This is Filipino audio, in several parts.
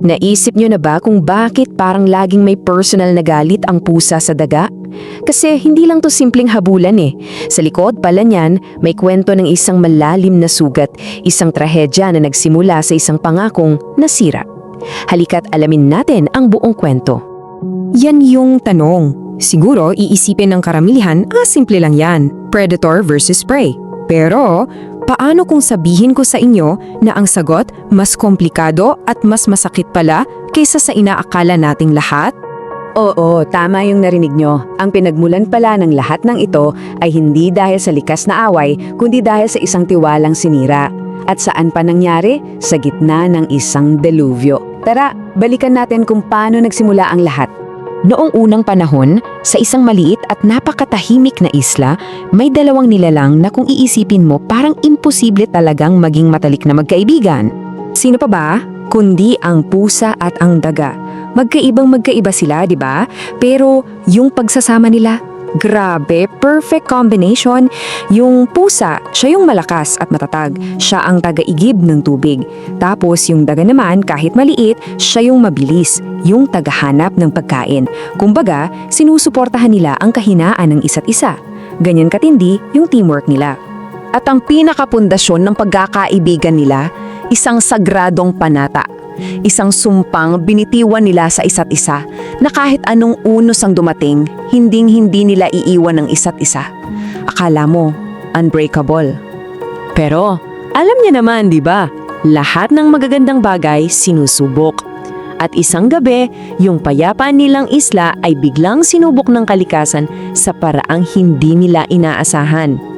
Naisip nyo na ba kung bakit parang laging may personal na galit ang pusa sa daga? Kasi hindi lang to simpleng habulan eh. Sa likod pala niyan, may kwento ng isang malalim na sugat, isang trahedya na nagsimula sa isang pangakong nasira. Halika't alamin natin ang buong kwento. Yan yung tanong. Siguro iisipin ng karamihan, simple lang yan. Predator versus prey. Pero, paano kung sabihin ko sa inyo na ang sagot mas komplikado at mas masakit pala kaysa sa inaakala nating lahat? Oo, tama yung narinig nyo. Ang pinagmulan pala ng lahat ng ito ay hindi dahil sa likas na away, kundi dahil sa isang tiwalang sinira. At saan pa nangyari? Sa gitna ng isang delubyo. Tara, balikan natin kung paano nagsimula ang lahat. Noong unang panahon, sa isang maliit at napakatahimik na isla, may dalawang nilalang na kung iisipin mo parang imposible talagang maging matalik na magkaibigan. Sino pa ba? Kundi ang pusa at ang daga. Magkaiba sila, di ba? Pero yung pagsasama nila, grabe, perfect combination. Yung pusa, siya yung malakas at matatag. Siya ang taga-igib ng tubig. Tapos yung daga naman, kahit maliit, siya yung mabilis, yung tagahanap ng pagkain. Kumbaga, sinusuportahan nila ang kahinaan ng isa't isa. Ganyan katindi yung teamwork nila. At ang pinakapundasyon ng pagkakaibigan nila, isang sagradong panata. Isang sumpang binitiwan nila sa isa't isa na kahit anong unos ang dumating, hinding-hindi nila iiwan ng isa't isa. Akala mo, unbreakable. Pero, alam niya naman, di ba? Lahat ng magagandang bagay sinusubok. At isang gabi, yung payapaan nilang isla ay biglang sinubok ng kalikasan sa paraang hindi nila inaasahan.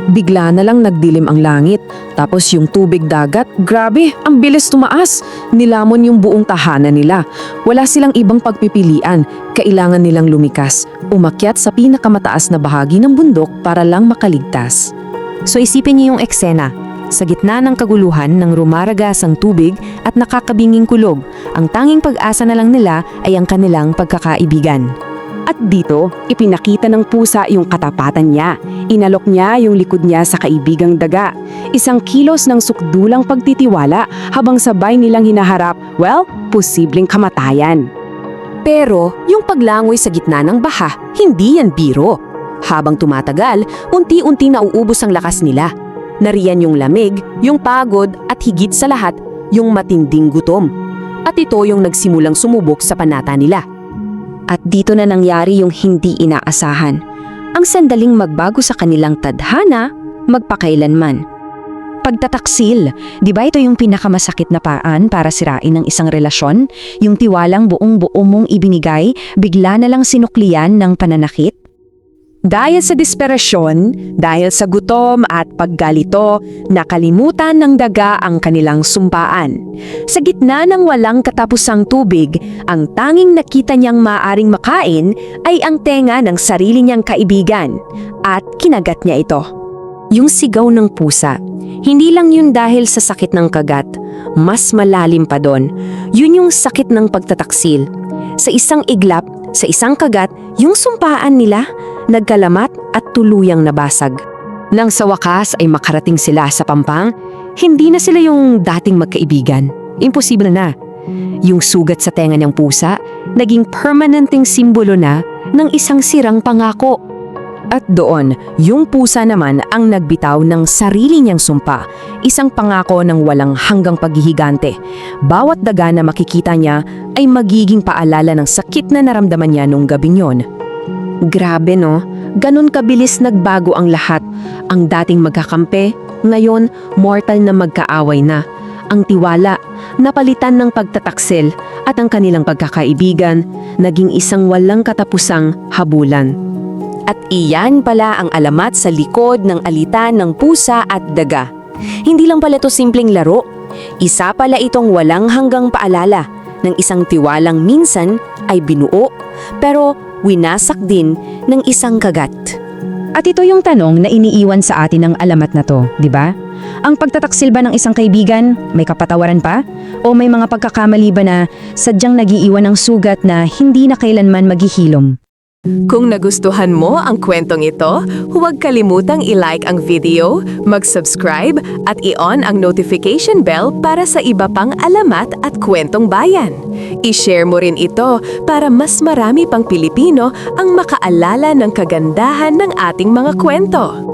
Bigla na lang nagdilim ang langit, tapos yung tubig dagat, grabe, ang bilis tumaas. Nilamon yung buong tahanan nila. Wala silang ibang pagpipilian, kailangan nilang lumikas, umakyat sa pinakamataas na bahagi ng bundok para lang makaligtas. So isipin niyo yung eksena. Sa gitna ng kaguluhan ng rumaragas ang tubig at nakakabinging kulog, ang tanging pag-asa na lang nila ay ang kanilang pagkakaibigan. At dito, ipinakita ng pusa yung katapatan niya. Inalok niya yung likod niya sa kaibigang daga. Isang kilos ng sukdulang pagtitiwala habang sabay nilang hinaharap, posibleng kamatayan. Pero yung paglangoy sa gitna ng baha, hindi yan biro. Habang tumatagal, unti-unting nauubos ang lakas nila. Nariyan yung lamig, yung pagod at higit sa lahat, yung matinding gutom. At ito yung nagsimulang sumubok sa panata nila. At dito na nangyari yung hindi inaasahan. Ang sandaling magbago sa kanilang tadhana, magpakailanman. Pagtataksil, di ba ito yung pinakamasakit na paraan para sirain ng isang relasyon? Yung tiwalang buong-buo mong ibinigay, bigla na lang sinuklian ng pananakit? Dahil sa desperasyon, dahil sa gutom at paggalito, nakalimutan ng daga ang kanilang sumpaan. Sa gitna ng walang katapusang tubig, ang tanging nakita niyang maaring makain ay ang tenga ng sarili niyang kaibigan at kinagat niya ito. Yung sigaw ng pusa, hindi lang yun dahil sa sakit ng kagat, mas malalim pa doon. Yun yung sakit ng pagtataksil. Sa isang iglap, sa isang kagat, yung sumpaan nila, nagkalamat at tuluyang nabasag. Nang sa wakas ay makarating sila sa pampang, hindi na sila yung dating magkaibigan. Imposible na. Yung sugat sa tenga ng pusa, naging permanenteng simbolo na ng isang sirang pangako. At doon, yung pusa naman ang nagbitaw ng sarili niyang sumpa, isang pangako ng walang hanggang paghihigante. Bawat daga na makikita niya ay magiging paalala ng sakit na naramdaman niya nung gabing yon. Grabe no, ganun kabilis nagbago ang lahat. Ang dating magkakampi, ngayon mortal na magkaaway na. Ang tiwala, napalitan ng pagtataksil at ang kanilang pagkakaibigan, naging isang walang katapusang habulan. At iyan pala ang alamat sa likod ng alitan ng pusa at daga. Hindi lang pala ito simpleng laro. Isa pala itong walang hanggang paalala ng isang tiwalang minsan ay binuo, pero winasak din ng isang kagat. At ito yung tanong na iniiwan sa atin ng alamat na to, di ba? Ang pagtataksil ba ng isang kaibigan, may kapatawaran pa? O may mga pagkakamali ba na sadyang nagiiwan ng sugat na hindi na kailanman maghihilom? Kung nagustuhan mo ang kwentong ito, huwag kalimutang i-like ang video, mag-subscribe at i-on ang notification bell para sa iba pang alamat at kwentong bayan. I-share mo rin ito para mas marami pang Pilipino ang makaalala ng kagandahan ng ating mga kwento.